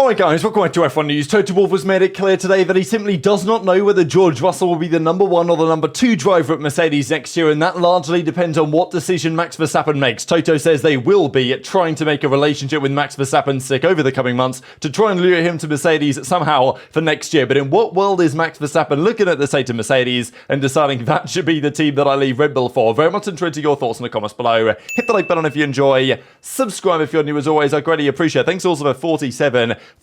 Alright guys, welcome back to F1 News. Toto Wolff has made it clear today that he simply does not know whether George Russell will be the number 1 or the number 2 driver at Mercedes next year, and that largely depends on what decision Max Verstappen makes. Toto says they will be trying to make a relationship with Max Verstappen stick over the coming months to try and lure him to Mercedes somehow for next year. But in what world is Max Verstappen looking at the state of Mercedes and deciding that should be the team that I leave Red Bull for? Very much interested in your thoughts in the comments below. Hit the like button if you enjoy. Subscribe if you're new as always. I greatly appreciate it. Thanks also for 47,000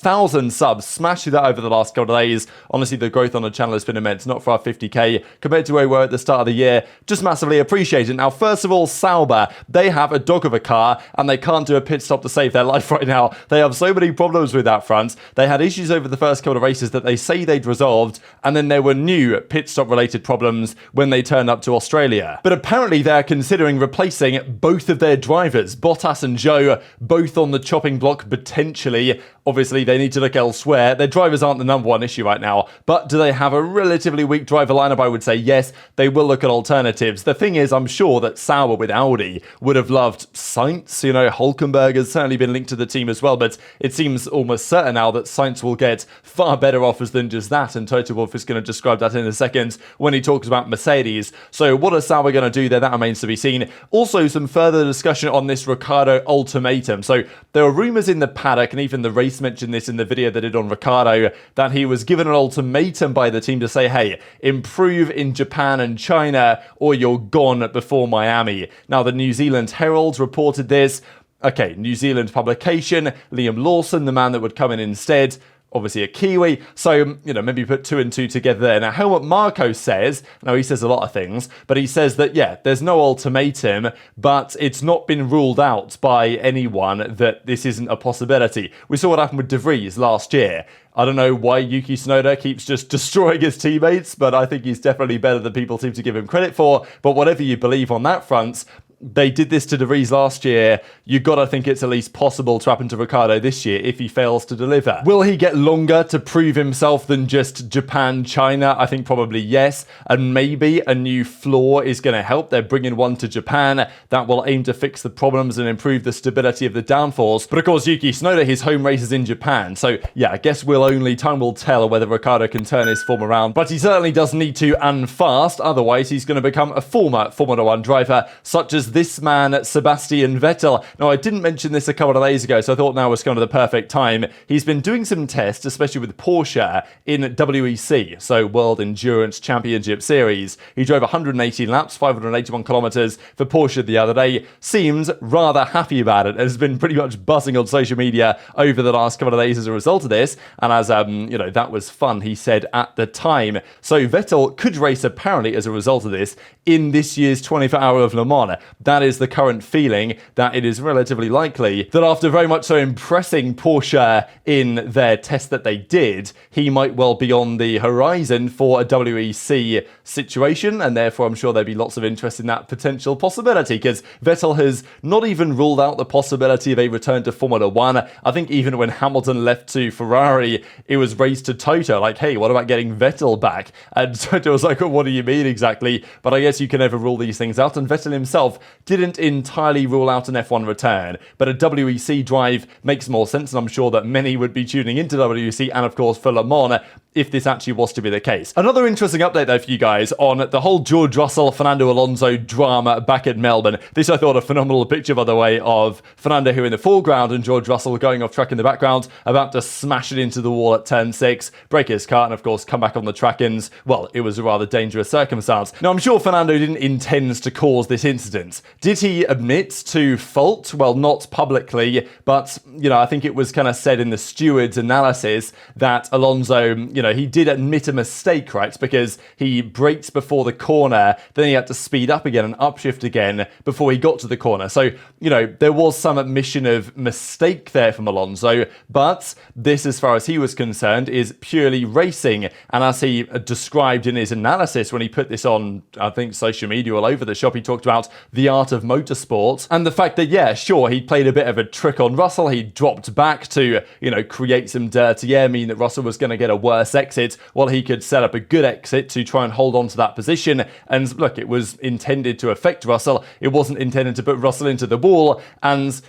subs. Smash through that over the last couple of days. Honestly, the growth on the channel has been immense. Not for our 50k compared to where we were at the start of the year. Just massively appreciate it. Now, first of all, Sauber. They have a dog of a car and they can't do a pit stop to save their life right now. They have so many problems with that front. They had issues over the first couple of races that they say they'd resolved, and then there were new pit stop related problems when they turned up to Australia. But apparently they're considering replacing both of their drivers. Bottas and Zhou both on the chopping block potentially. Obviously, they need to look elsewhere. Their drivers aren't the number 1 issue right now, but do they have a relatively weak driver lineup? I would say yes, they will look at alternatives. The thing is, I'm sure that Sauber with Audi would have loved Sainz. You know, Hülkenberg has certainly been linked to the team as well, but it seems almost certain now that Sainz will get far better offers than just that, and Toto Wolff is going to describe that in a second when he talks about Mercedes. So what are Sauber going to do there? That remains to be seen. Also, some further discussion on this Ricciardo ultimatum. So there are rumours in the paddock, and even the race mentioned this in the video they did on Ricciardo, that he was given an ultimatum by the team to say, hey, improve in Japan and China or you're gone before Miami. Now, the New Zealand Herald reported this. Okay, New Zealand publication, Liam Lawson, the man that would come in instead, obviously a Kiwi, so, you know, maybe put 2 and 2 together there. Now, Helmut Marko says, now he says a lot of things, but he says that, yeah, there's no ultimatum, but it's not been ruled out by anyone that this isn't a possibility. We saw what happened with De Vries last year. I don't know why Yuki Tsunoda keeps just destroying his teammates, but I think he's definitely better than people seem to give him credit for. But whatever you believe on that front, they did this to De Vries last year. You got to think it's at least possible to happen to Ricciardo this year if he fails to deliver. Will he get longer to prove himself than just Japan, China? I think probably yes. And maybe a new floor is going to help. They're bringing one to Japan that will aim to fix the problems and improve the stability of the downforce. But of course, Yuki Tsunoda, his home race is in Japan. So yeah, I guess time will tell whether Ricciardo can turn his form around. But he certainly does need to, and fast. Otherwise, he's going to become a former Formula 1 driver, such as this man, Sebastian Vettel. Now, I didn't mention this a couple of days ago, so I thought now was kind of the perfect time. He's been doing some tests, especially with Porsche in WEC, so World Endurance Championship Series. He drove 180 laps, 581 kilometers for Porsche the other day. Seems rather happy about it. Has been pretty much buzzing on social media over the last couple of days as a result of this. And as, you know, that was fun, he said at the time. So Vettel could race apparently as a result of this in this year's 24 Hour of Le Mans. That is the current feeling, that it is relatively likely that after very much so impressing Porsche in their test that they did, he might well be on the horizon for a WEC situation, and therefore I'm sure there'd be lots of interest in that potential possibility, because Vettel has not even ruled out the possibility of a return to Formula 1. I think even when Hamilton left to Ferrari, it was raised to Toto, like, hey, what about getting Vettel back? And Toto was like, oh, what do you mean exactly? But I guess you can never rule these things out, and Vettel himself didn't entirely rule out an F1 return, but a WEC drive makes more sense, and I'm sure that many would be tuning into WEC and of course for Le Mans if this actually was to be the case. Another interesting update though for you guys on the whole George Russell, Fernando Alonso drama back at Melbourne. This I thought a phenomenal picture, by the way, of Fernando here in the foreground and George Russell going off track in the background, about to smash it into the wall at turn 6, break his car, and of course come back on the track, and well, it was a rather dangerous circumstance. Now, I'm sure Fernando didn't intend to cause this incident. Did he admit to fault? Well, not publicly, but, you know, I think it was kind of said in the steward's analysis that Alonso, you know, he did admit a mistake, right? Because he braked before the corner, then he had to speed up again and upshift again before he got to the corner. So, you know, there was some admission of mistake there from Alonso, but this, as far as he was concerned, is purely racing. And as he described in his analysis when he put this on, I think, social media all over the shop, he talked about the the art of motorsport, and the fact that, yeah, sure, he played a bit of a trick on Russell. He dropped back to, create some dirty air, mean that Russell was going to get a worse exit, while he could set up a good exit to try and hold on to that position. And look, it was intended to affect Russell. It wasn't intended to put Russell into the wall, and,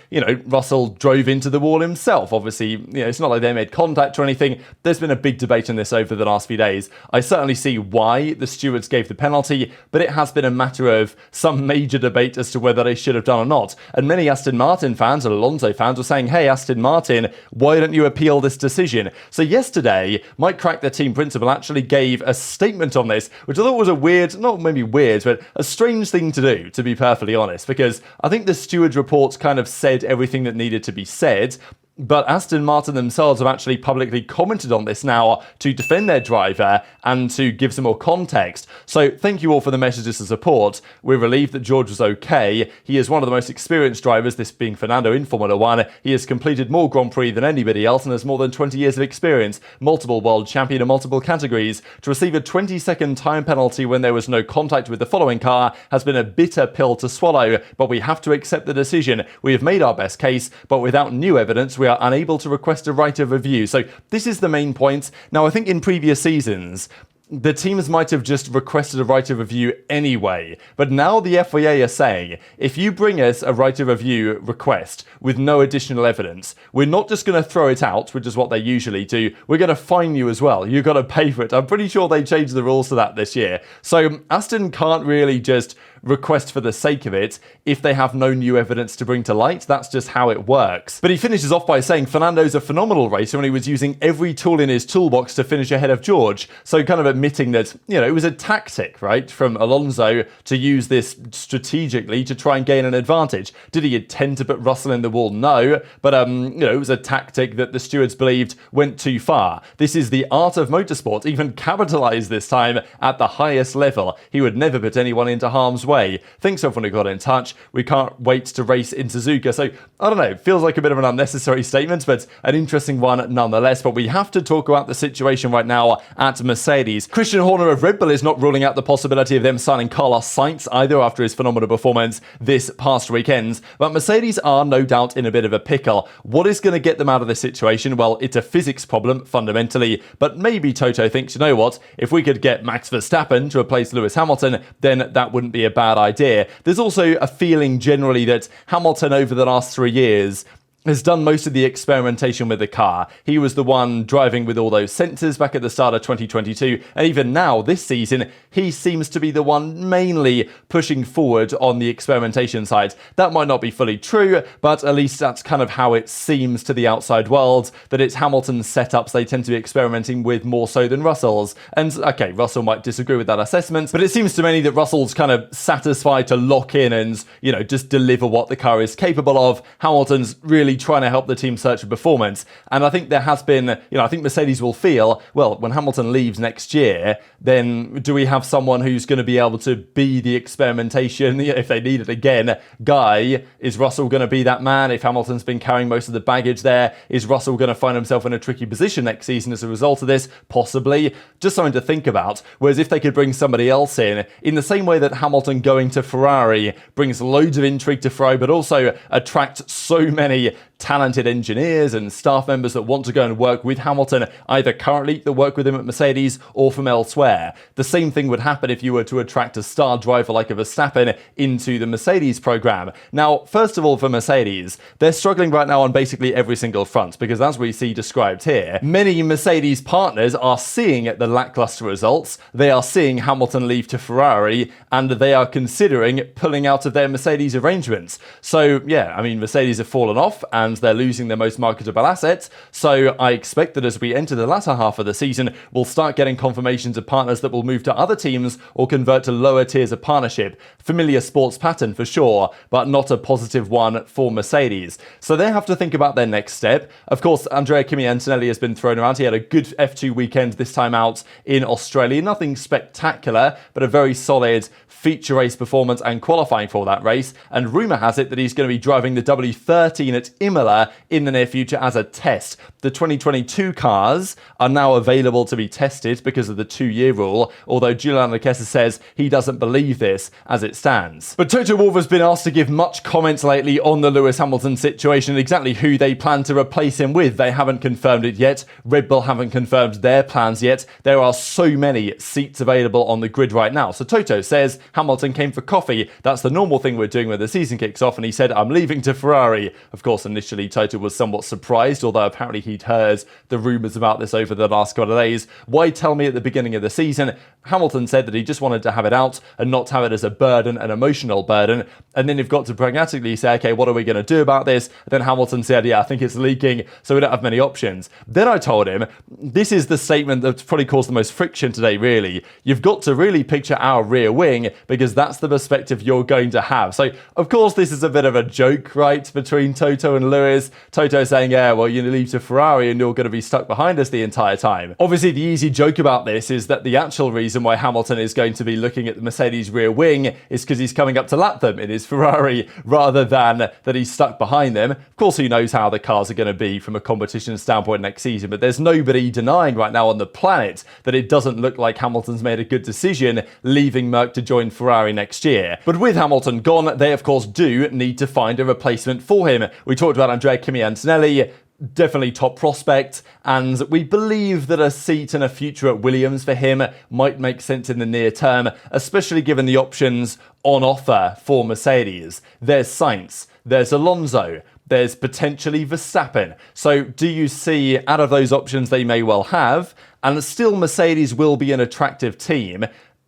Russell drove into the wall himself. Obviously, it's not like they made contact or anything. There's been a big debate on this over the last few days. I certainly see why the stewards gave the penalty, but it has been a matter of some major debate as to whether they should have done or not. And many Aston Martin fans and Alonso fans were saying, hey, Aston Martin, why don't you appeal this decision? So yesterday, Mike Crack, the team principal, actually gave a statement on this, which I thought was a weird, not maybe weird, but a strange thing to do, to be perfectly honest, because I think the stewards report kind of said everything that needed to be said. But Aston Martin themselves have actually publicly commented on this now to defend their driver and to give some more context. So thank you all for the messages of support. We're relieved that George was okay. He is one of the most experienced drivers, this being Fernando in Formula 1. He has completed more Grand Prix than anybody else and has more than 20 years of experience, multiple world champion in multiple categories. To receive a 20-second time penalty when there was no contact with the following car has been a bitter pill to swallow, but we have to accept the decision. We have made our best case, but without new evidence, we are unable to request a right of review. So this is the main point. Now, I think in previous seasons, the teams might have just requested a right of review anyway. But now the FIA are saying, if you bring us a right of review request with no additional evidence, we're not just going to throw it out, which is what they usually do. We're going to fine you as well. You've got to pay for it. I'm pretty sure they changed the rules to that this year. So Aston can't really just request for the sake of it if they have no new evidence to bring to light. That's just how it works. But he finishes off by saying Fernando's a phenomenal racer and he was using every tool in his toolbox to finish ahead of George. So kind of admitting that, it was a tactic, right, from Alonso to use this strategically to try and gain an advantage. Did he intend to put Russell in the wall? No. But, it was a tactic that the stewards believed went too far. This is the art of motorsport, even capitalized this time at the highest level. He would never put anyone into harm's way. Thanks everyone who got in touch. We can't wait to race in Suzuka. So, I don't know, it feels like a bit of an unnecessary statement, but an interesting one nonetheless. But we have to talk about the situation right now at Mercedes. Christian Horner of Red Bull is not ruling out the possibility of them signing Carlos Sainz either after his phenomenal performance this past weekend. But Mercedes are no doubt in a bit of a pickle. What is going to get them out of this situation? Well, it's a physics problem fundamentally, but maybe Toto thinks, you know what, if we could get Max Verstappen to replace Lewis Hamilton, then that wouldn't be a bad idea. There's also a feeling generally that Hamilton over the last 3 years has done most of the experimentation with the car. He was the one driving with all those sensors back at the start of 2022, and even now, this season, he seems to be the one mainly pushing forward on the experimentation side. That might not be fully true, but at least that's kind of how it seems to the outside world, that it's Hamilton's setups they tend to be experimenting with more so than Russell's. And okay, Russell might disagree with that assessment, but it seems to many that Russell's kind of satisfied to lock in and, just deliver what the car is capable of. Hamilton's really trying to help the team search for performance. And I think there has been, I think Mercedes will feel, well, when Hamilton leaves next year, then do we have someone who's going to be able to be the experimentation, if they need it again, guy? Is Russell going to be that man? If Hamilton's been carrying most of the baggage there, is Russell going to find himself in a tricky position next season as a result of this? Possibly. Just something to think about. Whereas if they could bring somebody else in the same way that Hamilton going to Ferrari brings loads of intrigue to Ferrari, but also attracts so many talented engineers and staff members that want to go and work with Hamilton, either currently that work with him at Mercedes or from elsewhere. The same thing would happen if you were to attract a star driver like a Verstappen into the Mercedes program. Now, first of all, for Mercedes, they're struggling right now on basically every single front, because as we see described here, many Mercedes partners are seeing the lackluster results, they are seeing Hamilton leave to Ferrari, and they are considering pulling out of their Mercedes arrangements. So, yeah, Mercedes have fallen off, and they're losing their most marketable assets. So I expect that as we enter the latter half of the season, we'll start getting confirmations of partners that will move to other teams or convert to lower tiers of partnership. Familiar sports pattern for sure, but not a positive one for Mercedes. So they have to think about their next step. Of course, Andrea Kimi Antonelli has been thrown around. He had a good F2 weekend this time out in Australia. Nothing spectacular, but a very solid feature race performance and qualifying for that race. And rumour has it that he's going to be driving the W13 at Imola similar in the near future as a test. The 2022 cars are now available to be tested because of the 2-year rule, although Julian Leclerc says he doesn't believe this as it stands. But Toto Wolff has been asked to give much comments lately on the Lewis Hamilton situation and exactly who they plan to replace him with. They haven't confirmed it yet. Red Bull haven't confirmed their plans yet. There are so many seats available on the grid right now. So Toto says Hamilton came for coffee. That's the normal thing we're doing when the season kicks off, and he said, I'm leaving to Ferrari. Of course, initially Toto was somewhat surprised, although apparently he'd heard the rumours about this over the last couple of days. Why tell me at the beginning of the season? Hamilton said that he just wanted to have it out and not have it as a burden, an emotional burden. And then you've got to pragmatically say, okay, what are we going to do about this? And then Hamilton said, yeah, I think it's leaking, so we don't have many options. Then I told him, this is the statement that's probably caused the most friction today, really. You've got to really picture our rear wing because that's the perspective you're going to have. So, of course, this is a bit of a joke, right, between Toto and Lewis. Toto saying, yeah, well, you leave to Ferrari and you're going to be stuck behind us the entire time. Obviously, the easy joke about this is that the actual reason why Hamilton is going to be looking at the Mercedes rear wing is because he's coming up to lap them in his Ferrari rather than that he's stuck behind them. Of course, who knows how the cars are going to be from a competition standpoint next season, but there's nobody denying right now on the planet that it doesn't look like Hamilton's made a good decision leaving Merc to join Ferrari next year. But with Hamilton gone, they of course do need to find a replacement for him. We talked about Andrea Kimi Antonelli, definitely top prospect, and we believe that a seat and a future at Williams for him might make sense in the near term, especially given the options on offer for Mercedes. There's Sainz, there's Alonso, there's potentially Verstappen. So do you see, out of those options they may well have, and still Mercedes will be an attractive team,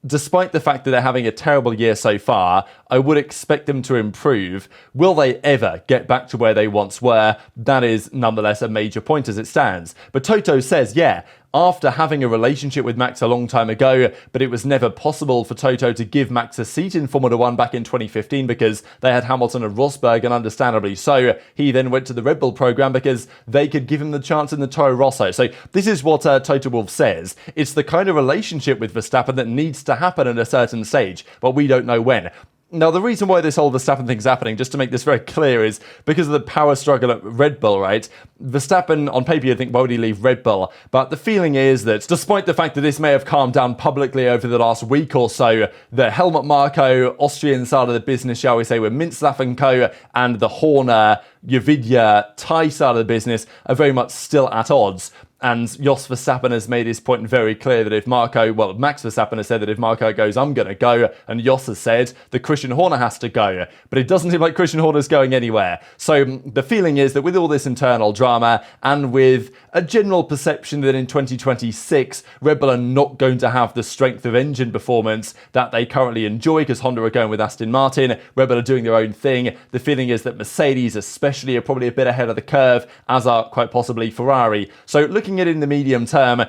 despite the fact that they're having a terrible year so far, I would expect them to improve. Will they ever get back to where they once were? That is nonetheless a major point as it stands. But Toto says, yeah, after having a relationship with Max a long time ago, but it was never possible for Toto to give Max a seat in Formula 1 back in 2015 because they had Hamilton and Rosberg, and understandably so, he then went to the Red Bull program because they could give him the chance in the Toro Rosso. So this is what Toto Wolff says. It's the kind of relationship with Verstappen that needs to happen at a certain stage, but we don't know when. Now, the reason why this whole Verstappen thing's happening, just to make this very clear, is because of the power struggle at Red Bull, right? Verstappen, on paper, you think, why would he leave Red Bull? But the feeling is that, despite the fact that this may have calmed down publicly over the last week or so, the Helmut Marko, Austrian side of the business, shall we say, with Mintzlaff & Co. and the Horner, Yovidia, Thai side of the business are very much still at odds. And Jos Verstappen has made his point very clear that if Max Verstappen has said that if Marko goes, I'm going to go, and Jos has said that Christian Horner has to go. But it doesn't seem like Christian Horner's going anywhere. So the feeling is that with all this internal drama and with a general perception that in 2026, Red Bull are not going to have the strength of engine performance that they currently enjoy because Honda are going with Aston Martin, Red Bull are doing their own thing. The feeling is that Mercedes especially are probably a bit ahead of the curve, as are quite possibly Ferrari. So looking at it in the medium term,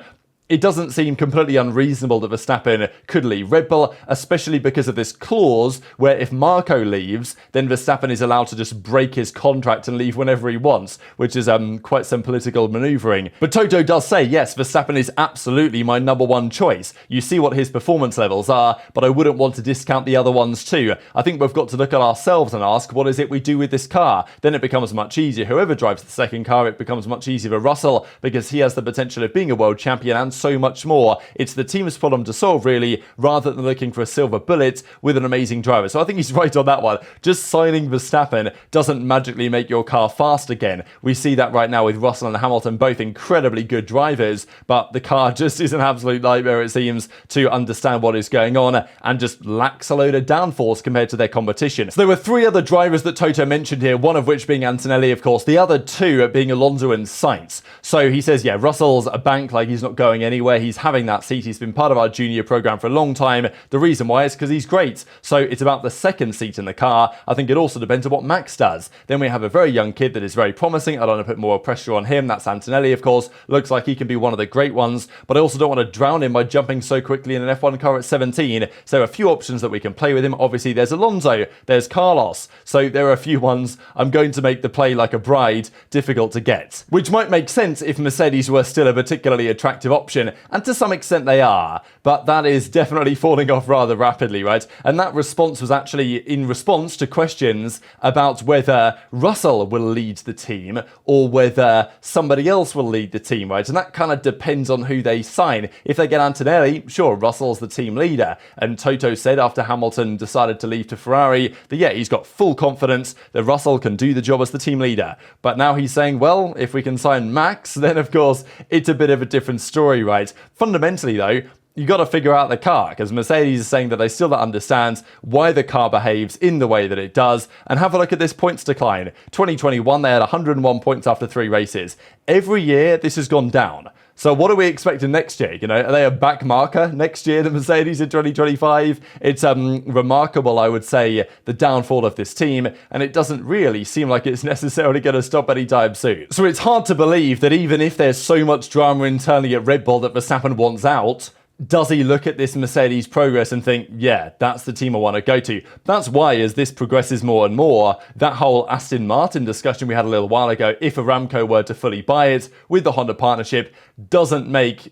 it doesn't seem completely unreasonable that Verstappen could leave Red Bull, especially because of this clause where if Marko leaves, then Verstappen is allowed to just break his contract and leave whenever he wants, which is quite some political manoeuvring. But Toto does say, yes, Verstappen is absolutely my number one choice. You see what his performance levels are, but I wouldn't want to discount the other ones too. I think we've got to look at ourselves and ask, what is it we do with this car? Then it becomes much easier. Whoever drives the second car, it becomes much easier for Russell because he has the potential of being a world champion and so much more. It's the team's problem to solve, really, rather than looking for a silver bullet with an amazing driver. So I think he's right on that one. Just signing Verstappen doesn't magically make your car fast again. We see that right now with Russell and Hamilton, both incredibly good drivers, but the car just is an absolute nightmare, it seems, to understand what is going on and just lacks a load of downforce compared to their competition. So there were 3 other drivers that Toto mentioned here, one of which being Antonelli, of course, the other 2 being Alonso and Sainz. So he says, yeah, Russell's a bank, like he's not going anywhere. He's having that seat. He's been part of our junior program for a long time. The reason why is because he's great. So it's about the second seat in the car. I think it also depends on what Max does. Then we have a very young kid that is very promising. I don't want to put more pressure on him. That's Antonelli, of course. Looks like he can be one of the great ones, but I also don't want to drown him by jumping so quickly in an F1 car at 17. So a few options that we can play with him. Obviously, there's Alonso, there's Carlos. So there are a few ones. I'm going to make the play like a bride difficult to get, which might make sense if Mercedes were still a particularly attractive option option, and to some extent they are, but that is definitely falling off rather rapidly, right? And that response was actually in response to questions about whether Russell will lead the team or whether somebody else will lead the team, right? And that kind of depends on who they sign. If they get Antonelli, sure, Russell's the team leader. And Toto said after Hamilton decided to leave to Ferrari that, yeah, he's got full confidence that Russell can do the job as the team leader. But now he's saying, well, if we can sign Max, then of course it's a bit of a different story, right? Fundamentally, though, you got to figure out the car, because Mercedes is saying that they still don't understand why the car behaves in the way that it does. And have a look at this points decline. 2021, they had 101 points after 3 races. Every year, this has gone down. So what are we expecting next year? You know, are they a back marker next year, the Mercedes in 2025? It's remarkable, I would say, the downfall of this team, and it doesn't really seem like it's necessarily going to stop anytime soon. So it's hard to believe that even if there's so much drama internally at Red Bull that Verstappen wants out, does he look at this Mercedes progress and think, yeah, that's the team I want to go to? That's why, as this progresses more and more, that whole Aston Martin discussion we had a little while ago, if Aramco were to fully buy it with the Honda partnership, doesn't make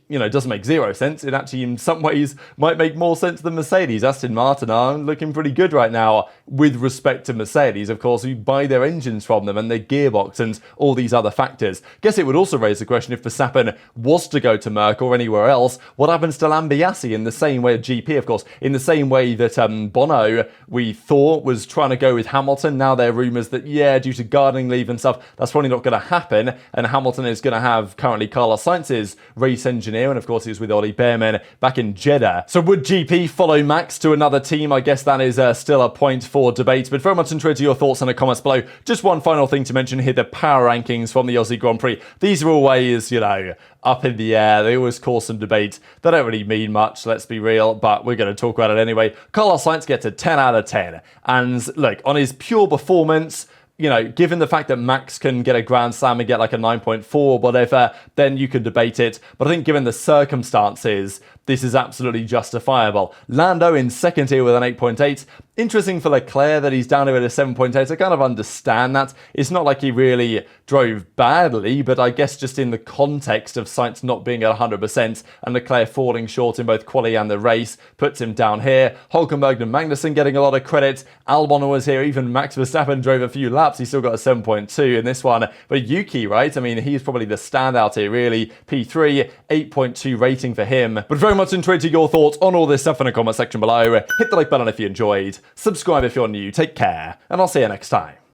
zero sense. It actually, in some ways, might make more sense than Mercedes. Aston Martin are looking pretty good right now with respect to Mercedes, of course, who buy their engines from them and their gearbox and all these other factors. Guess it would also raise the question, if Verstappen was to go to Merc or anywhere else, what happens to Lambiasi in the same way, GP, of course, in the same way that Bono, we thought, was trying to go with Hamilton. Now there are rumours that, yeah, due to gardening leave and stuff, that's probably not going to happen, and Hamilton is going to have currently Carlos Sainz's race engineer, and of course he was with Ollie Behrman back in Jeddah. So would GP follow Max to another team? I guess that is still a point for debate, but very much interested in your thoughts in the comments below. Just one final thing to mention here, the power rankings from the Aussie Grand Prix. These are always, you know, up in the air. They always cause some debate. They don't really mean much, let's be real, but we're going to talk about it anyway. Carlos Sainz gets a 10 out of 10. And look, on his pure performance, you know, given the fact that Max can get a Grand Slam and get like a 9.4 or whatever, then you could debate it. But I think given the circumstances, this is absolutely justifiable. Lando in second here with an 8.8. Interesting for Leclerc that he's down here at a 7.8. I kind of understand that. It's not like he really drove badly, but I guess just in the context of Sainz not being at 100% and Leclerc falling short in both quali and the race puts him down here. Hülkenberg and Magnussen getting a lot of credit. Albon was here. Even Max Verstappen drove a few laps. He still got a 7.2 in this one. But Yuki, right? I mean, he's probably the standout here, really. P3, 8.2 rating for him. But very much interested your thoughts on all this stuff in the comment section below. Hit the like button if you enjoyed. Subscribe if you're new. Take care, and I'll see you next time.